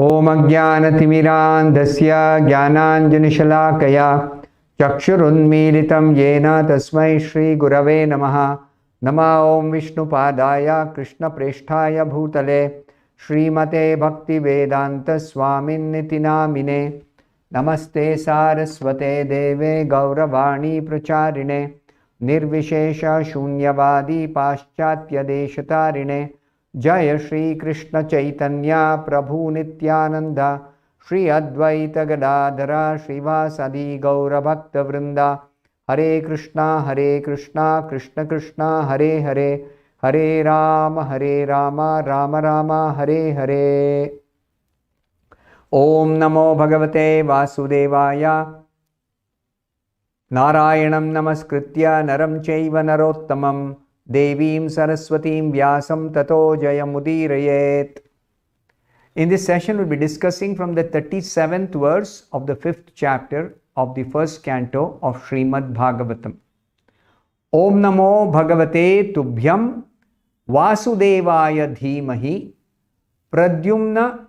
ओम अज्ञानतिमिरान्धस्य ज्ञानाञ्जनशलाकया चक्षुरुन्मीलितं येन तस्मै श्रीगुरवे नमः। नमः ओं विष्णुपादाय कृष्णप्रेष्ठाय भूतले श्रीमते भक्तिवेदान्तस्वामिन्निति नामिने। नमस्ते सारस्वते देवे गौरवाणी प्रचारिणे निर्विशेष शून्यवादी पाश्चात्यदेशतारिणे। जय श्री कृष्ण चैतन्य प्रभु नित्यानंद श्री अद्वैत गदाधर श्रीवासदि गौरभक्त वृंदा। हरे कृष्णा कृष्ण कृष्ण हरे हरे, हरे राम राम राम हरे हरे। ओम नमो भगवते वासुदेवाय। नारायणं नमस्कृत्य नरं चैव नरोत्तमं देवीं सरस्वतीं व्यासं ततो जयमुदीरयेत्। In this session, we'll be discussing from the 37th verse of the 5th chapter of the first canto of Srimad Bhagavatam. Om Namo Bhagavate Tubhyam Vasudevaya Dhimahi Pradyumna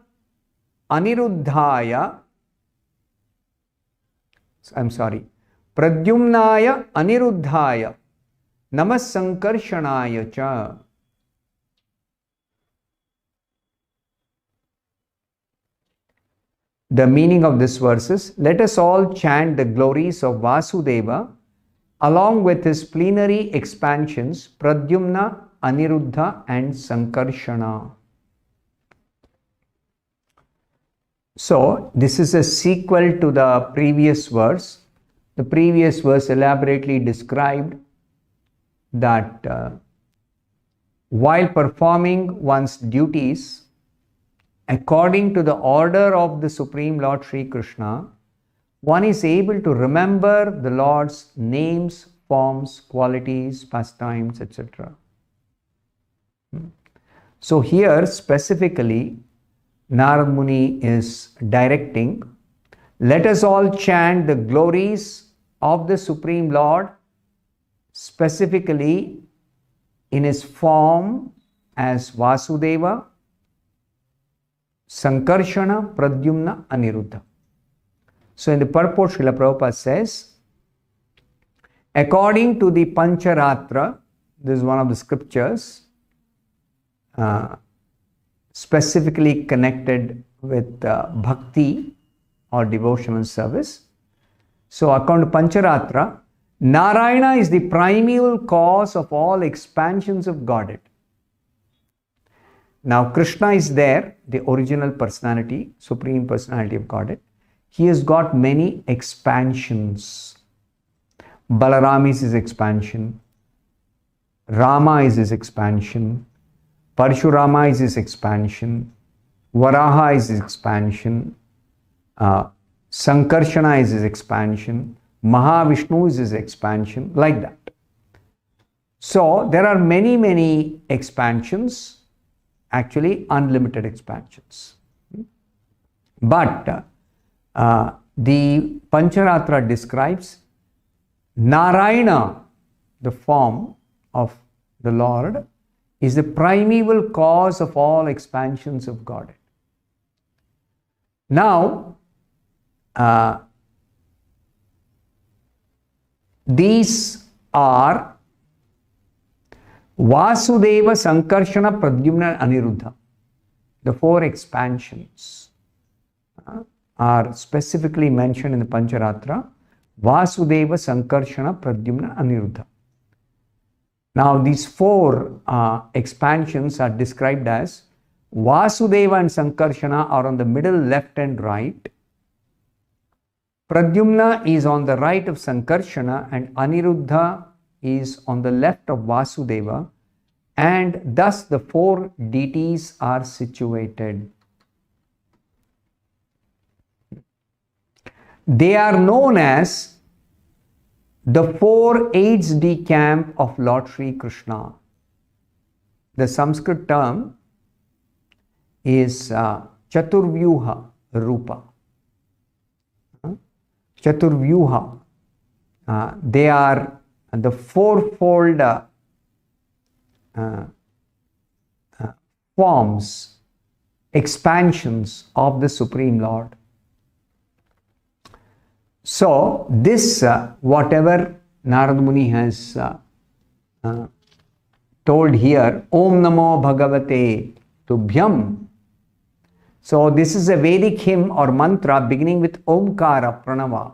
Aniruddhaya Pradyumnaya Aniruddhaya Namasankarshanaya cha. The meaning of this verse is, let us all chant the glories of Vasudeva along with his plenary expansions Pradyumna, Aniruddha and Sankarshana. So, this is a sequel to the previous verse. The previous verse elaborately described that while performing one's duties according to the order of the Supreme Lord Sri Krishna, one is able to remember the Lord's names, forms, qualities, pastimes, etc. So here specifically Narad Muni is directing, let us all chant the glories of the Supreme Lord, specifically in his form as Vasudeva, Sankarshana, Pradyumna, Aniruddha. So in the purport, Srila Prabhupada says, according to the Pancharatra, this is one of the scriptures specifically connected with bhakti or devotional service. So according to Pancharatra, Narayana is the primeval cause of all expansions of Godhead. Now Krishna is there, the original personality, supreme personality of Godhead. He has got many expansions. Balaram is his expansion. Rama is his expansion. Parshurama is his expansion. Varaha is his expansion. Sankarshana is his expansion. Mahavishnu is his expansion, like that. So there are many expansions, actually unlimited expansions. But the Pancharatra describes Narayana, the form of the Lord, is the primeval cause of all expansions of Godhead. Now, these are Vasudeva, Sankarshana, Pradyumna, Aniruddha. The four expansions are specifically mentioned in the Pancharatra. Vasudeva, Sankarshana, Pradyumna, Aniruddha. Now these four expansions are described as Vasudeva and Sankarshana are on the middle, left and right. Pradyumna is on the right of Sankarshana and Aniruddha is on the left of Vasudeva, and thus the four deities are situated. They are known as the four aides de camp of Lord Sri Krishna. The Sanskrit term is Chaturvyuha Rupa. Chaturvyuha. They are the fourfold forms expansions of the Supreme Lord. So this whatever Narad Muni has told here, Om Namo Bhagavate Tubhyam. So this is a Vedic hymn or mantra beginning with Omkara Pranava.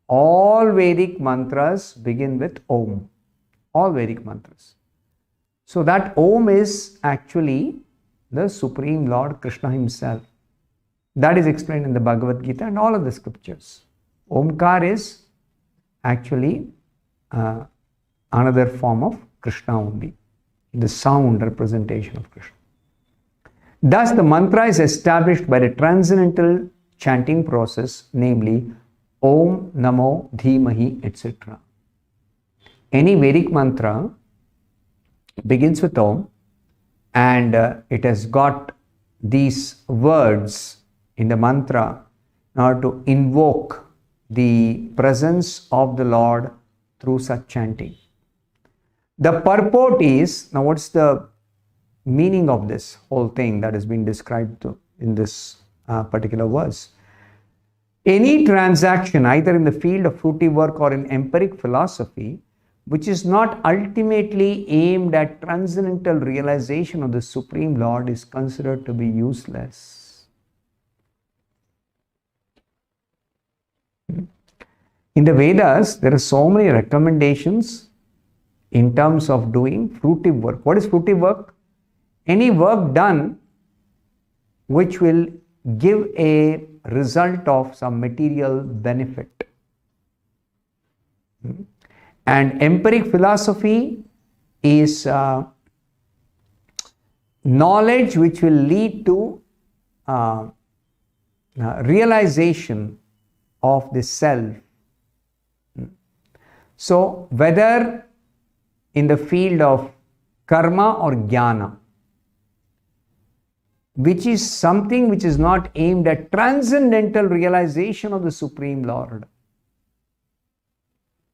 All Vedic mantras begin with Om. All Vedic mantras. So that Om is actually the Supreme Lord Krishna himself. That is explained in the Bhagavad Gita and all of the scriptures. Omkar is actually another form of Krishna only. The sound representation of Krishna. Thus the mantra is established by the transcendental chanting process, namely Om Namo Dhimahi, etc. Any Vedic mantra begins with Om, and it has got these words in the mantra in order to invoke the presence of the Lord through such chanting. The purport is, now what's the meaning of this whole thing that has been described in this particular verse? Any transaction, either in the field of fruitive work or in empiric philosophy, which is not ultimately aimed at transcendental realization of the Supreme Lord, is considered to be useless. In the Vedas, there are so many recommendations in terms of doing fruitive work. What is fruitive work? Any work done which will give a result of some material benefit. And empiric philosophy is knowledge which will lead to realization of the self. So whether in the field of karma or jnana, which is something which is not aimed at transcendental realization of the Supreme Lord.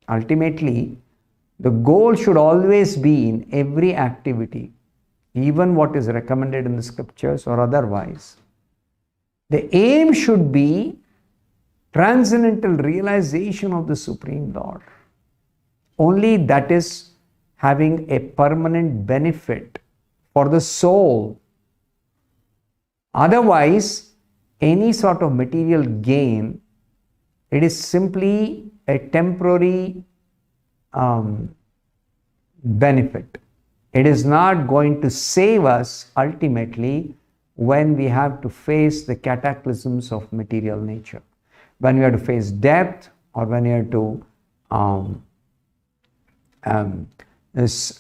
Ultimately, the goal should always be in every activity, even what is recommended in the scriptures or otherwise. The aim should be transcendental realization of the Supreme Lord. Only that is having a permanent benefit for the soul. Otherwise, any sort of material gain, it is simply a temporary benefit. It is not going to save us ultimately when we have to face the cataclysms of material nature. When we have to face death, or when we have to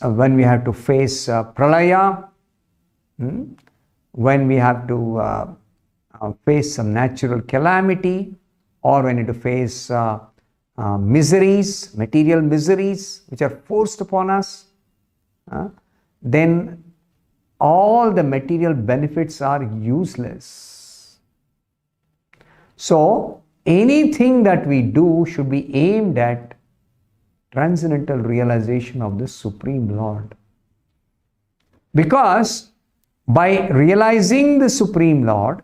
when we have to face pralaya, when we have to face some natural calamity, or when we have to face miseries, material miseries which are forced upon us, then all the material benefits are useless. So anything that we do should be aimed at transcendental realization of the Supreme Lord. Because by realizing the Supreme Lord,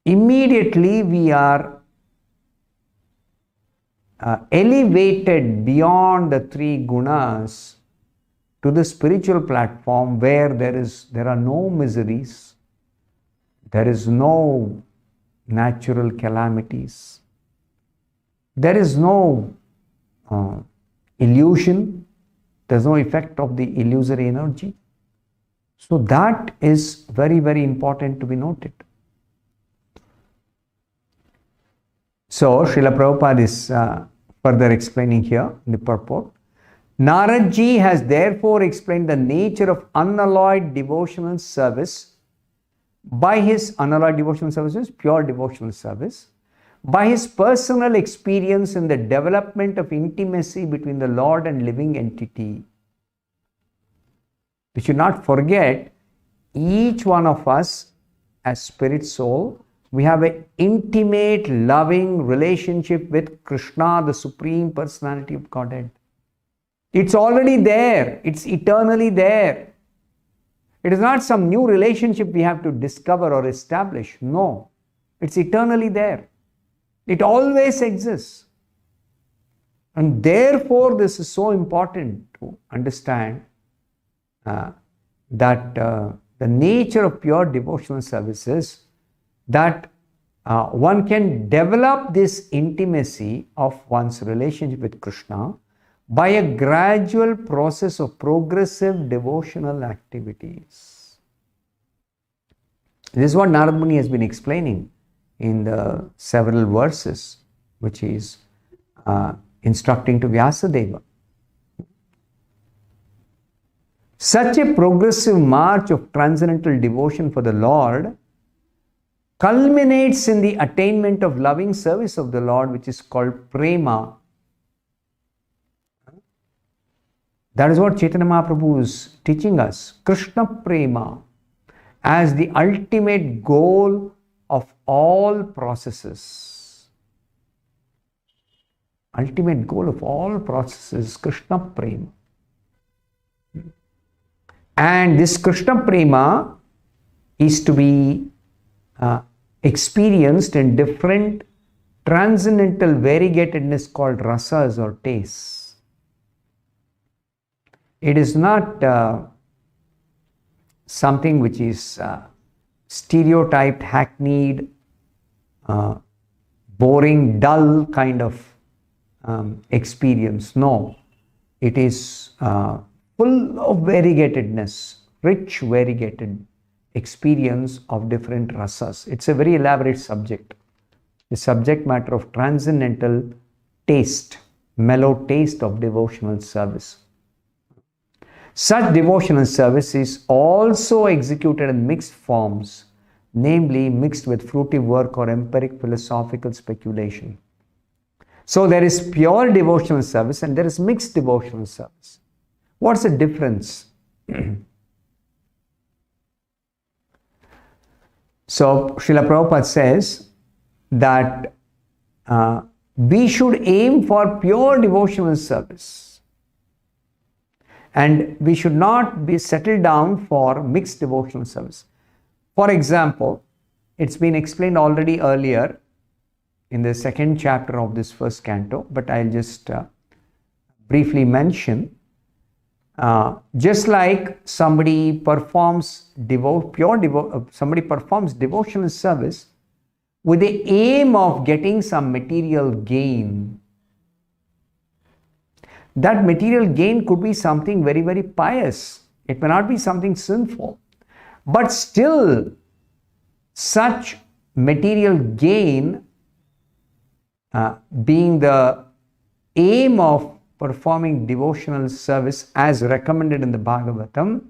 immediately we are elevated beyond the three gunas to the spiritual platform where there are no miseries, there is no natural calamities, there is no illusion, there is no effect of the illusory energy. So that is very, very important to be noted. So Srila Prabhupada is further explaining here in the purport. Narad Ji has therefore explained the nature of unalloyed devotional service by his unalloyed devotional services, pure devotional service, by his personal experience in the development of intimacy between the Lord and living entity. We should not forget, each one of us as spirit soul, we have an intimate, loving relationship with Krishna, the Supreme Personality of Godhead. It's already there. It's eternally there. It is not some new relationship we have to discover or establish. No, it's eternally there. It always exists. And therefore, this is so important to understand that the nature of pure devotional service is that one can develop this intimacy of one's relationship with Krishna by a gradual process of progressive devotional activities. This is what Narad Muni has been explaining in the several verses, which is instructing to Vyasadeva. Such a progressive march of transcendental devotion for the Lord culminates in the attainment of loving service of the Lord, which is called prema. That is what Chaitanya Mahaprabhu is teaching us. Krishna prema as the ultimate goal of all processes. Ultimate goal of all processes, Krishna prema. And this Krishna prema is to be experienced in different transcendental variegatedness called rasas or tastes. It is not something which is stereotyped, hackneyed, boring, dull kind of experience. No, it is full of variegatedness, rich variegated experience of different rasas. It's a very elaborate subject. The subject matter of transcendental taste, mellow taste of devotional service. Such devotional service is also executed in mixed forms, namely mixed with fruitive work or empiric philosophical speculation. So there is pure devotional service and there is mixed devotional service. What's the difference? So Srila Prabhupada says that we should aim for pure devotional service and we should not be settled down for mixed devotional service. For example, it's been explained already earlier in the second chapter of this first canto, but I'll just briefly mention. Just like somebody performs devotional service with the aim of getting some material gain. That material gain could be something very, very pious. It may not be something sinful. But still, such material gain being the aim of performing devotional service as recommended in the Bhagavatam,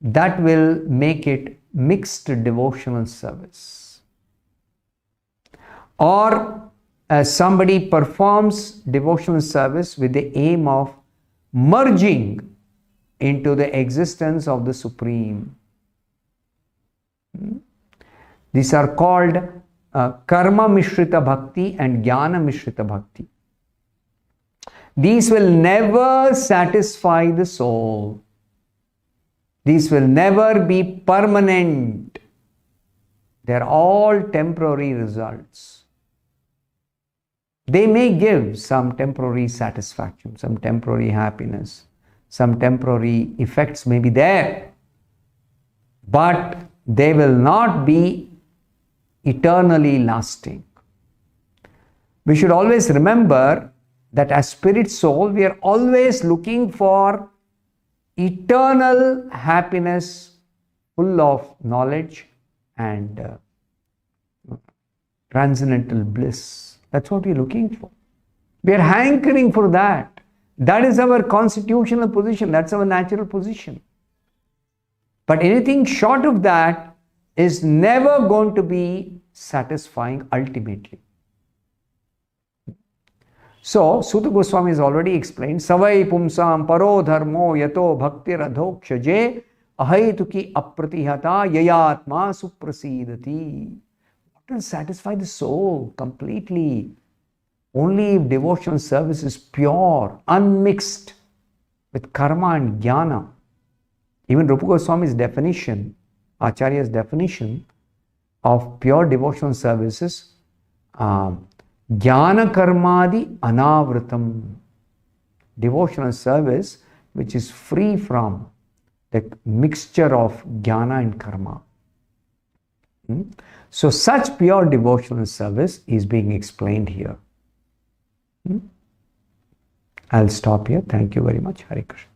that will make it mixed devotional service. Or somebody performs devotional service with the aim of merging into the existence of the Supreme. These are called karma mishrita bhakti and jnana mishrita bhakti. These will never satisfy the soul. These will never be permanent. They are all temporary results. They may give some temporary satisfaction, some temporary happiness, some temporary effects may be there, but they will not be eternally lasting. We should always remember that as spirit soul, we are always looking for eternal happiness full of knowledge and transcendental bliss. That's what we're looking for. We are hankering for that. That is our constitutional position. That's our natural position. But anything short of that is never going to be satisfying ultimately. So, Suta Goswami has already explained, Savai pumsam paro dharmo yato bhakti radhokshaje ahaituki apratihata yayatma suprasidati. What will satisfy the soul completely? Only if devotional service is pure, unmixed with karma and jnana. Even Rupa Goswami's definition, Acharya's definition of pure devotional services, jnana karmadi anavritam, devotional service which is free from the mixture of jnana and karma. So such pure devotional service is being explained here. I'll stop here. Thank you very much. Hare Krishna.